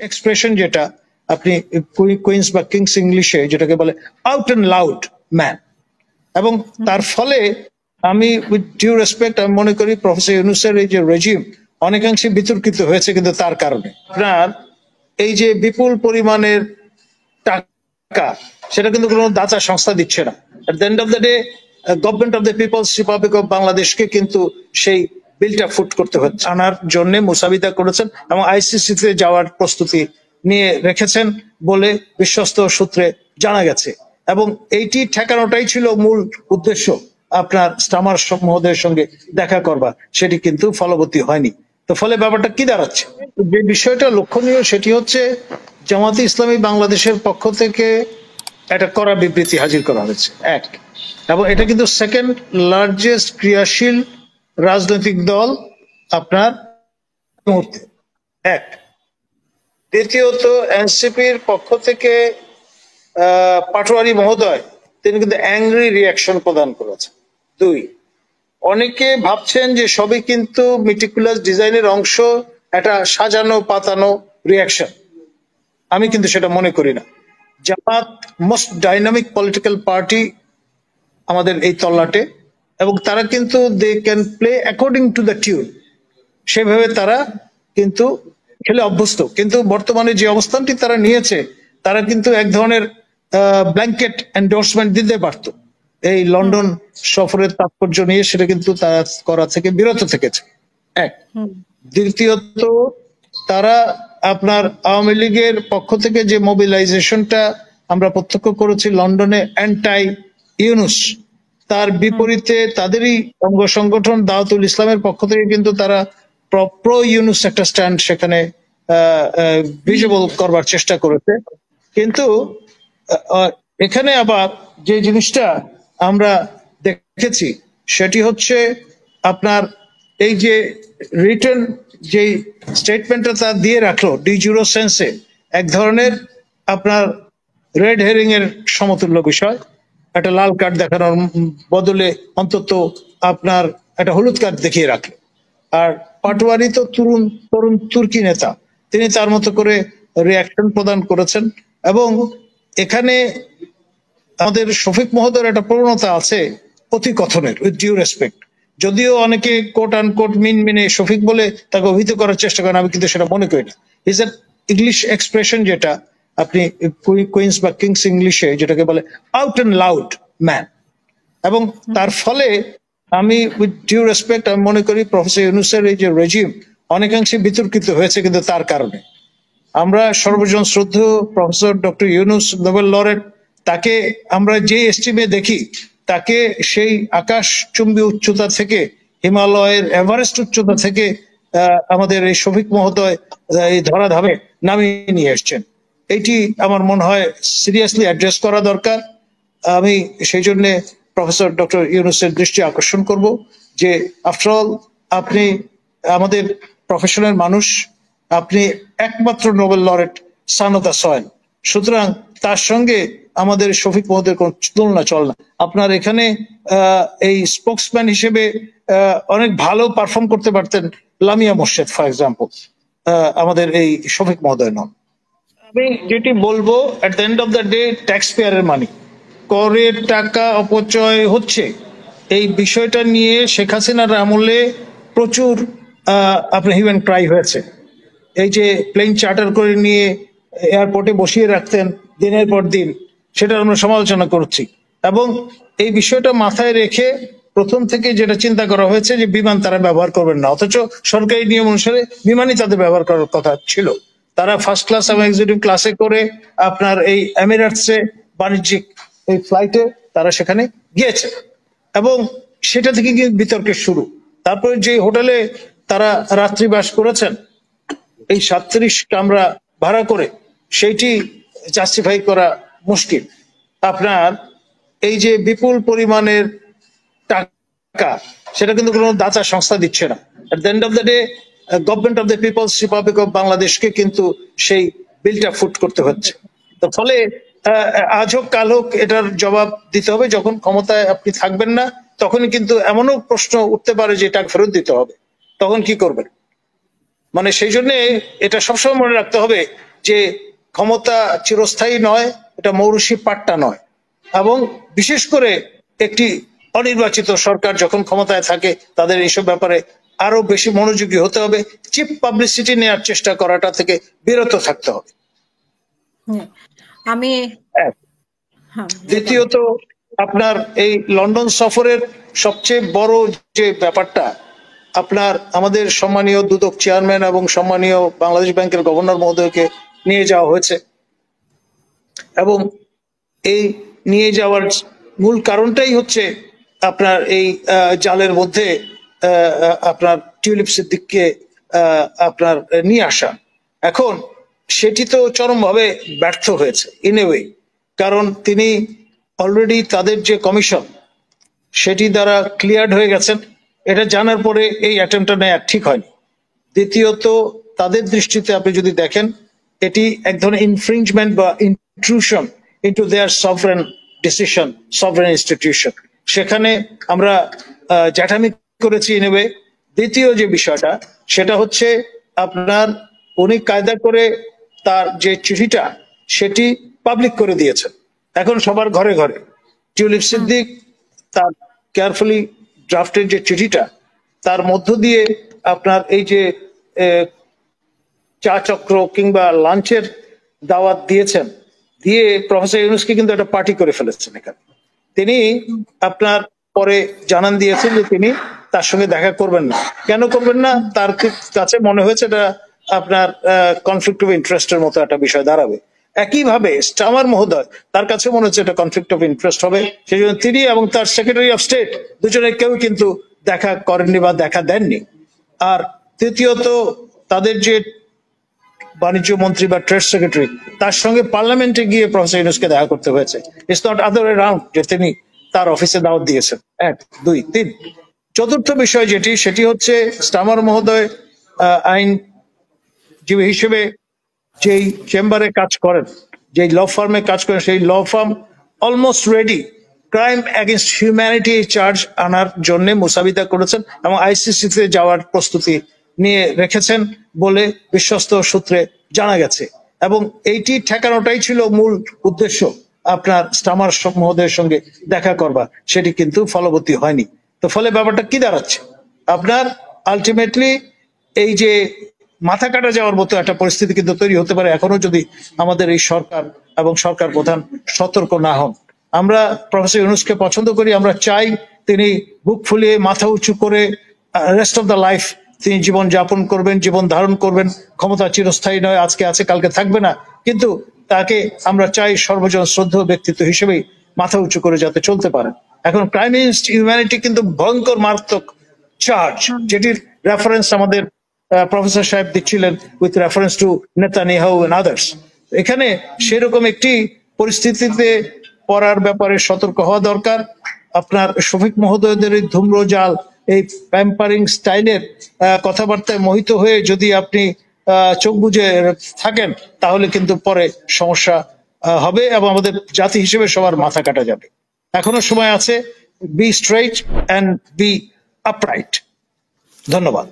Expression যেটা আপনি queen's বা কিংস ইংলিশে যেটাকে বলে আউট অ্যান্ড লাউড ম্যান, এবং তার ফলে আমি উইথ ডিউ রেসপেক্ট আমি মনে করি প্রফেসর ইউনূসের এই যে রেজিম অনেকাংশে বিতর্কিত হয়েছে কিন্তু তার কারণে। আপনার এই যে বিপুল পরিমাণের টাকা সেটা কিন্তু কোনো দাতা সংস্থা দিচ্ছে না। At the end of the day government of the people's republic of বাংলাদেশকে কিন্তু সেই বিলটা ফুট করতে হচ্ছে। আনার জন্য মুসাবিদা করেছেন এবং আইসিসিতে যাওয়ার প্রস্তুতি নিয়ে রেখেছেন বলে বিশ্বস্ত সূত্রে জানা গেছে, এবং এইটি ঠেকানোটাই ছিল মূল উদ্দেশ্য আপনার স্টামার মহোদয়ের সঙ্গে দেখা করবা, সেটি কিন্তু ফলবতী হয়নি। তো ফলে ব্যাপারটা কি দাঁড়াচ্ছে, যে বিষয়টা লক্ষণীয় সেটি হচ্ছে জামাতে ইসলামী বাংলাদেশের পক্ষ থেকে একটা কড়া বিবৃতি হাজির করা হয়েছে এক, এবং এটা কিন্তু সেকেন্ড লার্জেস্ট ক্রিয়াশীল রাজনৈতিক দল আপনার মুহূর্তে এক। দ্বিতীয়ত এনসিপির পক্ষ থেকে পাটোয়ারি মহোদয় তিনি কিন্তু অ্যাংরি রিয়াকশন প্রদান করেছেন। দুই, অনেকে ভাবছেন যে সবই কিন্তু মিটিকুলাস ডিজাইনের অংশ, একটা সাজানো পাতানো রিয়াকশন। আমি কিন্তু সেটা মনে করি না। Jamaat most dynamic political party আমাদের এই তল্লাটে, এবং তারা কিন্তু they can play according to the tune, সেভাবে তারা কিন্তু খেলে অভ্যস্ত। কিন্তু বর্তমানে যে অবস্থানটি তারা নিয়েছে, তারা কিন্তু এক ধরনের ব্ল্যাঙ্কেট এন্ডোর্সমেন্ট দিতে পারত এই লন্ডন সফরের তাৎপর্য নিয়ে, সেটা কিন্তু তারা করা থেকে বিরত থেকেছে এক। দ্বিতীয়ত তারা আপনার আওয়ামী লীগের পক্ষ থেকে যে মোবিলাইজেশনটা আমরা প্রত্যক্ষ করেছি লন্ডনে অ্যান্টাই ইউনুস, তার বিপরীতে তাদেরই অঙ্গ সংগঠন দাওয়াতুল ইসলামের পক্ষ থেকে কিন্তু তারা প্রো ইউনুস একটা স্ট্যান্ড সেখানে ভিজিবল করবার চেষ্টা করেছে। কিন্তু এখানে আবার যে জিনিসটা আমরা দেখেছি সেটি হচ্ছে আপনার এই যে রিটার্ন যে স্টেটমেন্টটা তার দিয়ে রাখলো ডি জুরো সেন্সে, এক ধরনের আপনার রেড হেরিং এর সমতুল্য বিষয়। একটা লাল কার্ড দেখানোর বদলে অন্তত আপনার একটা হলুদ কার্ড দেখিয়ে রাখলো। আর পাটোয়ারি তো তরুণ তুর্কি নেতা, তিনি তার মতো করে রিয়াকশন প্রদান করেছেন। এবং এখানে আমাদের শফিক মহোদয়ের একটা প্রবণতা আছে অতি কথনের, উইথ ডিউ রেসপেক্ট। যদিও অনেকে কোট আনকোট মিনে শফিক বলে তাকে অভিহিত করার চেষ্টা করেন, আমি কিন্তু সেটা মনে করি না। ইজ এন ইংলিশ এক্সপ্রেশন যেটা আপনি কুইন্স বা কিংস ইংলিশে যেটাকে বলে আউট অ্যান্ড লাউড ম্যান, এবং তার ফলে আমি উইথ ডিউ রেসপেক্ট আমি মনে করি প্রফেসর ইউনূসের এই যে রেজিম অনেকাংশে বিতর্কিত হয়েছে কিন্তু তার কারণে। আমরা সর্বজন শ্রদ্ধেয় professor doctor Yunus Nobel laureate, তাকে আমরা যে এস্টিমে দেখি তাকে সেই আকাশচুম্বী উচ্চতা থেকে, হিমালয়ের এভারেস্ট উচ্চতা থেকে আমাদের এই শফিক মহোদয় এই ধরাধামে নামিয়ে নিয়ে এসছেন। এইটি আমার মনে হয় সিরিয়াসলি অ্যাড্রেস করা দরকার। আমি সেই জন্য প্রফেসর ডক্টর ইউনূসের দৃষ্টি আকর্ষণ করব যে আফটারঅল আপনি আমাদের প্রফেশনের মানুষ, আপনি একমাত্র Nobel laureate son of the soil, সুতরাং তার সঙ্গে আমাদের শফিক মহোদয়ের কোন তুলনা চল না। আপনার এখানে এই স্পোক্সম্যান হিসেবে অনেক ভালো পারফর্ম করতে পারতেন লামিয়া মোর্শেদ ফর এক্সাম্পল, আমাদের এই শফিক মহোদয় নন। আমি যেটি বলবো, at the end of the day tax পেয়ারের মানি, করের টাকা অপচয় হচ্ছে, এই বিষয়টা নিয়ে শেখ হাসিনার আমলে প্রচুর আপনার হিউম্যান ক্রাই হয়েছে। এই যে প্লেন চার্টার করে নিয়ে এয়ারপোর্টে বসিয়ে রাখতেন দিনের পর দিন, সেটা আমরা সমালোচনা করছি, এবং এই বিষয়টা মাথায় রেখে প্রথম থেকে যেটা চিন্তা করা হয়েছে যে বিমান তারা ব্যবহার করবেন না, অথচ সরকারি নিয়ম অনুসারে বিমানই তাদের ব্যবহার করার কথা ছিল। তারা ফার্স্ট ক্লাস এবং এক্সিকিউটিভ ক্লাসে করে আপনার এই এমিরেটসে বাণিজ্যিক এই ফ্লাইটে তারা সেখানে গিয়েছে, এবং সেটা থেকে বিতর্কের শুরু। তারপরে যে হোটেলে তারা রাত্রিবাস করেছেন এই 37 কামরা ভাড়া করে, সেইটি জাস্টিফাই করা মুশকিল। আপনার এই যে বিপুল পরিমাণের টাকা সেটা কিন্তু কোনো দাতা সংস্থা দিচ্ছে না। At the end of the day government of the people's republic of বাংলাদেশকে কিন্তু সেই বিলটা ফুট করতে হচ্ছে। তো ফলে আজ হোক কাল হোক এটার জবাব দিতে হবে। যখন ক্ষমতায় আপনি থাকবেন না তখনই কিন্তু এমনও প্রশ্ন উঠতে পারে যে টাকা ফেরত দিতে হবে, তখন কি করবেন? মানে সেই জন্য এটা সবসময় মনে রাখতে হবে যে ক্ষমতা চিরস্থায়ী নয়, এটা মৌরুষি পাট্টা নয়, এবং বিশেষ করে একটি অনির্বাচিত সরকার যখন ক্ষমতায় থাকে তাদের এইসব ব্যাপারে আরো বেশি মনোযোগী হতে হবে, চিপ পাবলিসিটি নেওয়ার চেষ্টা করাটা থেকে বিরত থাকতে হবে। আমি দ্বিতীয়ত, আপনার এই লন্ডন সফরের সবচেয়ে বড় যে ব্যাপারটা, আপনার আমাদের সম্মানীয় দুদক চেয়ারম্যান এবং সম্মানীয় বাংলাদেশ ব্যাংকের গভর্নর মহোদয়কে নিয়ে যাওয়া হয়েছে, এবং এই নিয়ে যাওয়ার মূল কারণটাই হচ্ছে আপনার এই জালের মধ্যে আপনার টিউলিপ সিদ্দিককে আপনার নিয়ে আসা। এখন সেটি তো চরমভাবে ব্যর্থ হয়েছে ইন এ ওয়ে, কারণ তিনি অলরেডি তাদের যে কমিশন সেটি দ্বারা ক্লিয়ার্ড হয়ে গেছেন। এটা জানার পরে এই অ্যাটেম্পটা নেওয়া ঠিক হয়নি। দ্বিতীয়ত, তাদের দৃষ্টিতে আপনি যদি দেখেন, এটি এক ধরনের ইনফ্রিঞ্জমেন্ট বা ইন্ট্রুশন ইনটু দেয়ার সভরেন ডিসিশন, সভরেন ইনস্টিটিউশন। সেখানে আমরা জ্যাঠামি করেছি ইন এ ওয়ে। দ্বিতীয় যে বিষয়টা, সেটা হচ্ছে আপনার উনি কায়দা করে তার যে চিঠিটা সেটি পাবলিক করে দিয়েছেন, এখন সবার ঘরে ঘরে। টিউলিপ সিদ্দিক তার কেয়ারফুলি ড্রাফটের যে চিঠিটা, তার মধ্য দিয়ে আপনার এই যে চা চক্র কিংবা লাঞ্চের দাওয়াত দিয়েছেন, দিয়ে প্রফেসর ইউনূসকে কিন্তু একটা পার্টি করে ফেলেছেন এখানে। তিনি আপনার পরে জানান দিয়েছেন যে তিনি তার সঙ্গে দেখা করবেন না। কেন করবেন না? তার কাছে মনে হয়েছে এটা আপনার কনফ্লিক্ট অফ ইন্টারেস্টের মতো একটা বিষয় দাঁড়াবে। একইভাবে স্টামার মহোদয়, তার কাছে মনে হচ্ছে এটা কনফ্লিক্ট অফ ইন্টারেস্ট হবে, সেই জন্য তিনি এবং তার সেক্রেটারি অফ স্টেট দুজনে কেউ কিন্তু দেখা করেননি বা দেখা দেননি। আর তৃতীয়ত, তাদের যে বাণিজ্য মন্ত্রী বা ট্রেড সেক্রেটারি, তার সঙ্গে পার্লামেন্টে গিয়ে প্রফেসর ইউনূসকে দেখা করতে হয়েছে। It's not other way round যে তিনি তার অফিসে দাওয়াত দিয়েছেন। 1, 2, 3। চতুর্থ বিষয় যেটি, সেটি হচ্ছে স্টামার মহোদয় আইনজীবী হিসেবে যেই চেম্বারে কাজ করেন, যেই ল ফার্মে কাজ করেন, সেই law firm almost ready crime against humanity charge আনার জন্য মুসাবিদা করেছেন এবং আইসিসিতে যাওয়ার প্রস্তুতি নিয়ে রেখেছেন বলে বিশ্বস্ত সূত্রে জানা গেছে। এবং এইটি ঠেকানোটাই ছিল মূল উদ্দেশ্য, আপনার স্টামার মহোদয়ের সঙ্গে দেখা করবার। সেটি কিন্তু ফলবতী হয়নি। তো ফলে ব্যাপারটা কি দাঁড়াচ্ছে, আপনার আলটিমেটলি এই যে মাথা কাটা যাওয়ার মতো একটা পরিস্থিতি কিন্তু তৈরি হতে পারে এখনো যদি আমাদের এই সরকার এবং সরকার প্রধান সতর্ক না হন। আমরা প্রফেসর ইউনূসকে পছন্দ করি, আমরা চাই তিনি বুক ফুলিয়ে মাথা উঁচু করে রেস্ট অফ দ্য লাইফ তিনি জীবন যাপন করবেন, জীবন ধারণ করবেন। ক্ষমতা চিরস্থায়ী নয়, আজকে আছে কালকে থাকবে না, কিন্তু তাকে আমরা চাই সর্বজন শ্রদ্ধেয় ব্যক্তিত্ব হিসেবেই মাথা উঁচু করে যাতে চলতে পারেন। এখন ক্রাইম এগেইনস্ট হিউম্যানিটি কিন্তু ভয়ঙ্কর মারাত্মক চার্জ, যেটির রেফারেন্স আমাদের প্রফেসর সাহেব দিচ্ছিলেন with reference to Netanyahu and others. এখানে সেরকম একটি পরিস্থিতিতে পড়ার ব্যাপারে সতর্ক হওয়া দরকার। আপনার শফিক মহোদয়দের এই ধূম্রজাল, এই প্যাম্পারিং স্টাইলের কথাবার্তায় মোহিত হয়ে যদি আপনি চোখ বুজে থাকেন, তাহলে কিন্তু পরে সমস্যা হবে এবং আমাদের জাতি হিসেবে সবার মাথা কাটা যাবে। এখনো সময় আছে। Be straight and be upright. ধন্যবাদ।